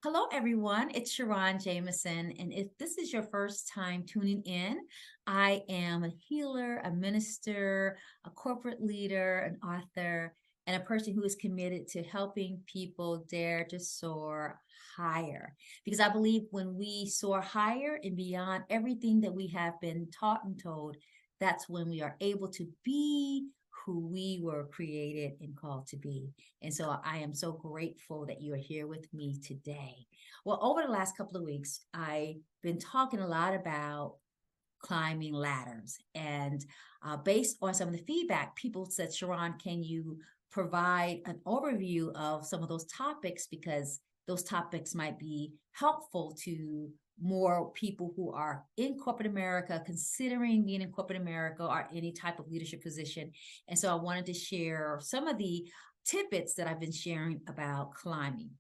Hello, everyone. It's Sharon Jamison. And if this is your first time tuning in, I am a healer, a minister, a corporate leader, an author, and a person who is committed to helping people dare to soar higher. Because I believe when we soar higher and beyond everything that we have been taught and told, that's when we are able to be who we were created and called to be. And so I am so grateful that you are here with me today. Well, over the last couple of weeks, I've been talking a lot about climbing ladders. And based on some of the feedback, people said, Sharon, can you provide an overview of some of those topics? Because those topics might be helpful to more people who are in corporate America, considering being in corporate America or any type of leadership position. And so I wanted to share some of the tidbits that I've been sharing about climbing.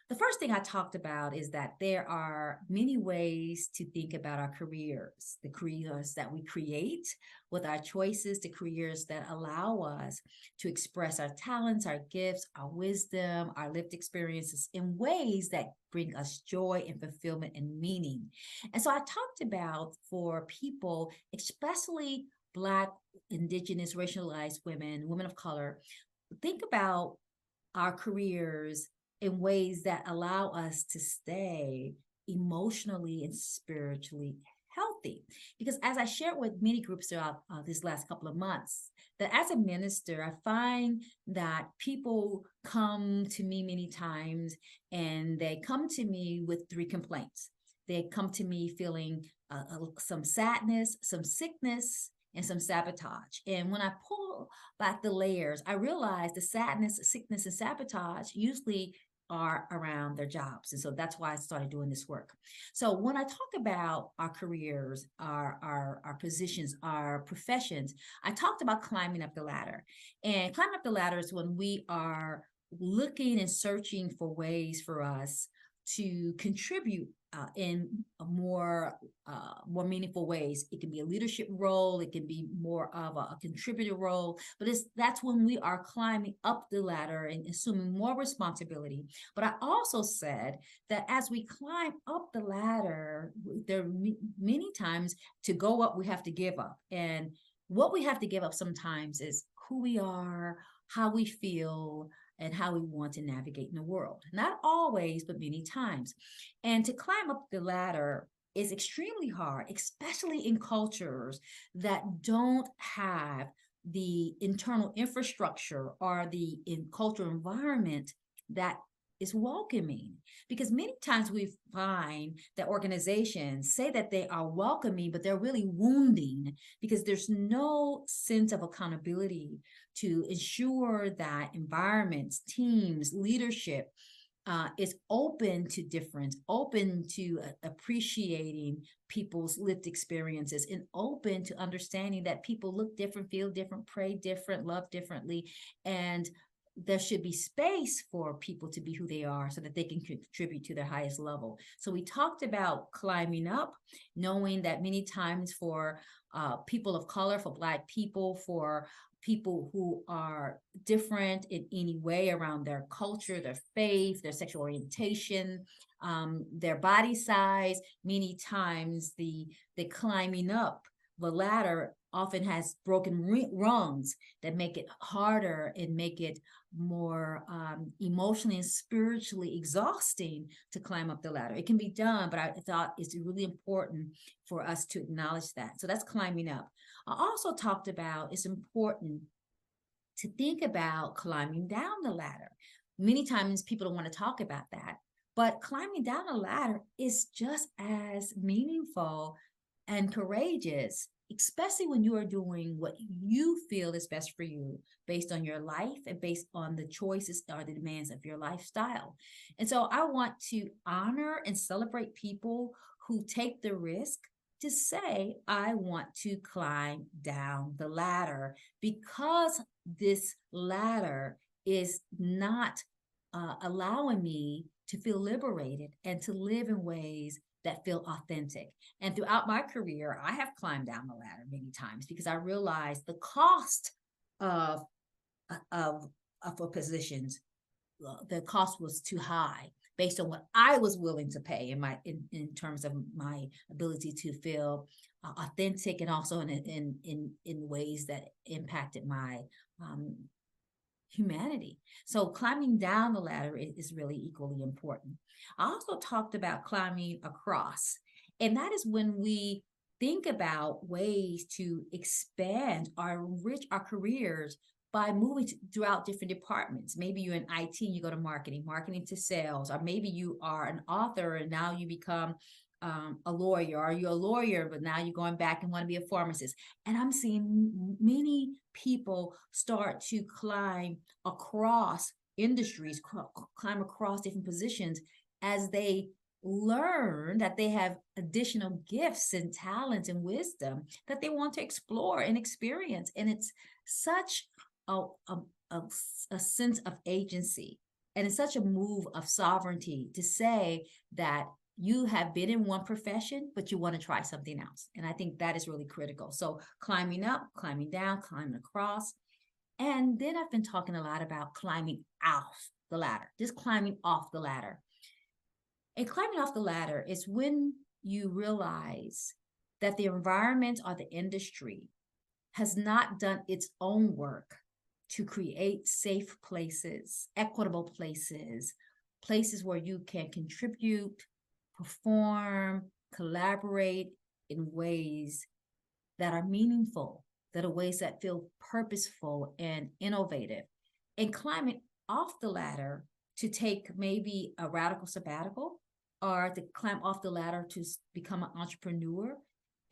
The first thing I talked about is that there are many ways to think about our careers, the careers that we create with our choices, the careers that allow us to express our talents, our gifts, our wisdom, our lived experiences in ways that bring us joy and fulfillment and meaning. And so I talked about for people, especially Black, Indigenous, racialized women, women of color, think about our careers in ways that allow us to stay emotionally and spiritually healthy. Because as I shared with many groups throughout this last couple of months, that as a minister, I find that people come to me many times and they come to me with three complaints. They come to me feeling some sadness, some sickness, and some sabotage. And when I pull back the layers, I realize the sadness, sickness, and sabotage usually are around their jobs. And so that's why I started doing this work. So when I talk about our careers, our positions, our professions, I talked about climbing up the ladder. And climbing up the ladder is when we are looking and searching for ways for us to contribute in a more meaningful ways. It can be a leadership role, it can be more of a contributor role, but that's when we are climbing up the ladder and assuming more responsibility. But I also said that as we climb up the ladder, there are many times to go up, we have to give up. And what we have to give up sometimes is who we are, how we feel, and how we want to navigate in the world. Not always, but many times. And to climb up the ladder is extremely hard, especially in cultures that don't have the internal infrastructure or the cultural environment that is welcoming. Because many times we find that organizations say that they are welcoming, but they're really wounding because there's no sense of accountability to ensure that environments, teams, leadership is open to difference, open to appreciating people's lived experiences, and open to understanding that people look different, feel different, pray different, love differently. And there should be space for people to be who they are so that they can contribute to their highest level. So we talked about climbing up, knowing that many times for people of color, for Black people, for people who are different in any way around their culture, their faith, their sexual orientation, their body size. Many times the climbing up the ladder often has broken rungs that make it harder and make it more emotionally and spiritually exhausting to climb up the ladder. It can be done, but I thought it's really important for us to acknowledge that. So that's climbing up. I also talked about it's important to think about climbing down the ladder. Many times people don't want to talk about that, but climbing down a ladder is just as meaningful and courageous, especially when you are doing what you feel is best for you based on your life and based on the choices or the demands of your lifestyle. And so I want to honor and celebrate people who take the risk to say, I want to climb down the ladder because this ladder is not allowing me to feel liberated and to live in ways that feel authentic. And throughout my career, I have climbed down the ladder many times because I realized the cost of of positions, the cost was too high. based on what I was willing to pay in terms of my ability to feel authentic, and also in ways that impacted my um, humanity. So climbing down the ladder is really equally important. I also talked about climbing across, and that is when we think about ways to expand our rich our careers by moving throughout different departments. Maybe you're in IT and you go to marketing, marketing to sales, or maybe you are an author and now you become a lawyer, or you're a lawyer, but now you're going back and want to be a pharmacist. And I'm seeing many people start to climb across industries, climb across different positions as they learn that they have additional gifts and talents and wisdom that they want to explore and experience. And it's such a, a, a, a sense of agency, and it's such a move of sovereignty to say that you have been in one profession, but you want to try something else. And I think that is really critical. So climbing up, climbing down, climbing across. And then I've been talking a lot about climbing off the ladder, just climbing off the ladder. And climbing off the ladder is when you realize that the environment or the industry has not done its own work to create safe places, equitable places, places where you can contribute, perform, collaborate in ways that are meaningful, that are ways that feel purposeful and innovative. And climbing off the ladder to take maybe a radical sabbatical, or to climb off the ladder to become an entrepreneur,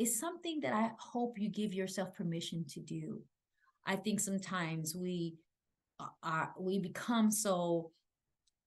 is something that I hope you give yourself permission to do. I think sometimes we become so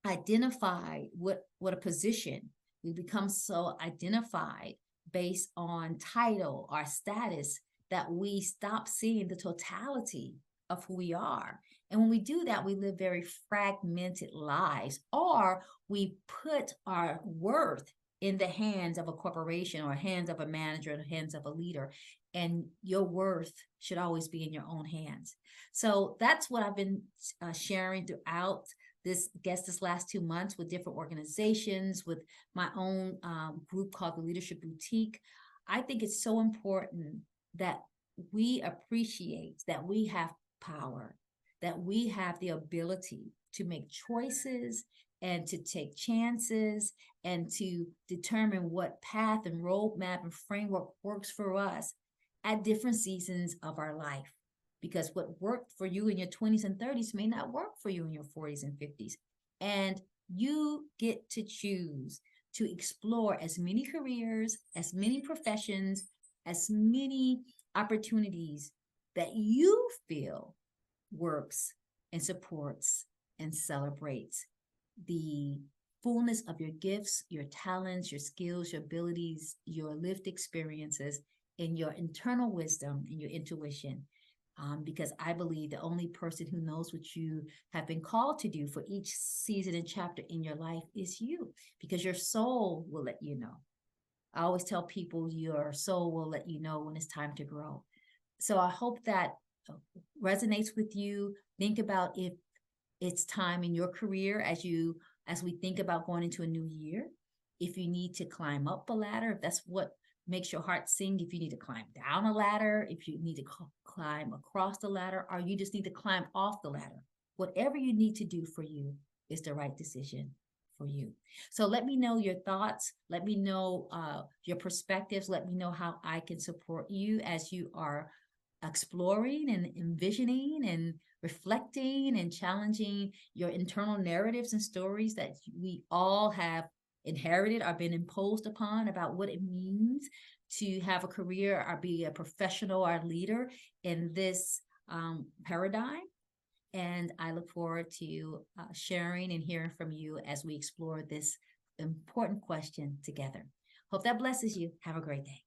identified with what a position. We become so identified based on title or status that we stop seeing the totality of who we are. And when we do that, we live very fragmented lives, or we put our worth in the hands of a corporation, or hands of a manager, or hands of a leader. And your worth should always be in your own hands. So that's what I've been sharing throughout this last 2 months with different organizations, with my own group called the Leadership Boutique. I think it's so important that we appreciate that we have power, that we have the ability to make choices and to take chances and to determine what path and roadmap and framework works for us at different seasons of our life. Because what worked for you in your 20s and 30s may not work for you in your 40s and 50s. And you get to choose to explore as many careers, as many professions, as many opportunities that you feel works and supports and celebrates the fullness of your gifts, your talents, your skills, your abilities, your lived experiences, and your internal wisdom and your intuition. Because I believe the only person who knows what you have been called to do for each season and chapter in your life is you, because your soul will let you know. I always tell people your soul will let you know when it's time to grow. So I hope that resonates with you. Think about if it's time in your career as we think about going into a new year, if you need to climb up a ladder, if that's what makes your heart sing, if you need to climb down a ladder, if you need to climb across the ladder, or you just need to climb off the ladder. Whatever you need to do for you is the right decision for you. So let me know your thoughts. Let me know your perspectives. Let me know how I can support you as you are exploring and envisioning and reflecting and challenging your internal narratives and stories that we all have inherited or been imposed upon about what it means to have a career or be a professional or leader in this paradigm. And I look forward to sharing and hearing from you as we explore this important question together. Hope that blesses you. Have a great day.